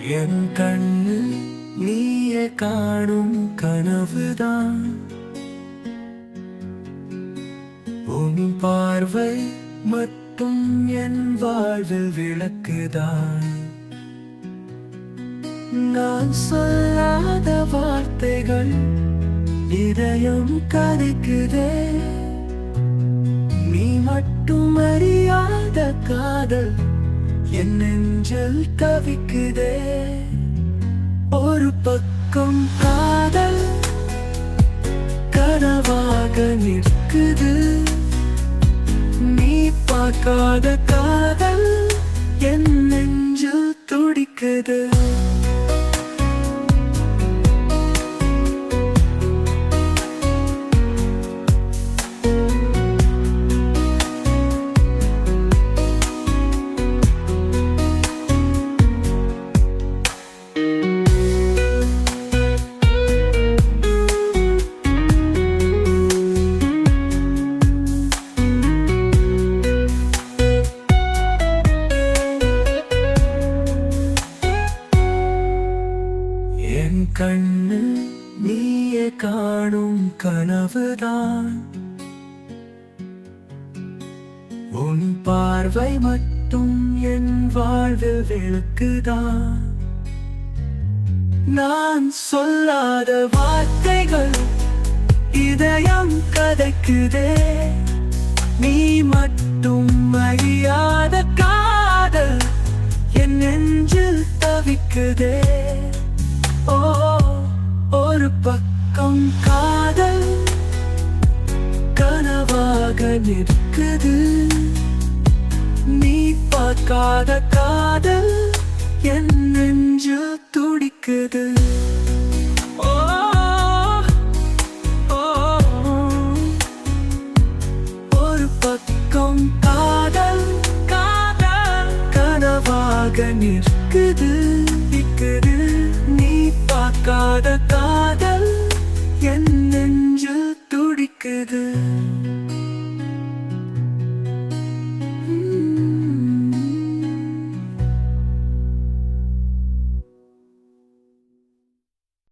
என் கண்ணு நீயே காணும் கனவுதான். உன் பார்வை மட்டும் என் வாழ்வில் விளக்குதான். நான் சொல்லாத வார்த்தைகள் இதயம் கதைக்குதே. நீ மட்டும் அறியாத காதல் என் நெஞ்சில் தவிக்குதே. ஒரு பக்கம் காதல் கனவாக நிற்குது. நீ பார்க்காத காதல் என் நெஞ்சில் துடிக்குது. என் கண்ணு நீயே காணும் கனவுதான். உன் பார்வை மட்டும் என் வாழ்வில் விளக்குதான். நான் சொல்லாத வார்த்தைகள் இதயம் கதைக்குதே. நீ மட்டும் அறியாத காதல் என் நெஞ்சில் தவிக்குதே. ஓ, ஒரு பக்கம் காதல் கனவாக நிற்குது. நீ பார்க்காத காதல் என் நெஞ்சு துடிக்குது. ஓ, ஓ, ஒரு பக்கம் காதல் காதல் கனவாக நிற்குது. நீ பார்க்காத காதல் என் நெஞ்சில் துடிக்குது.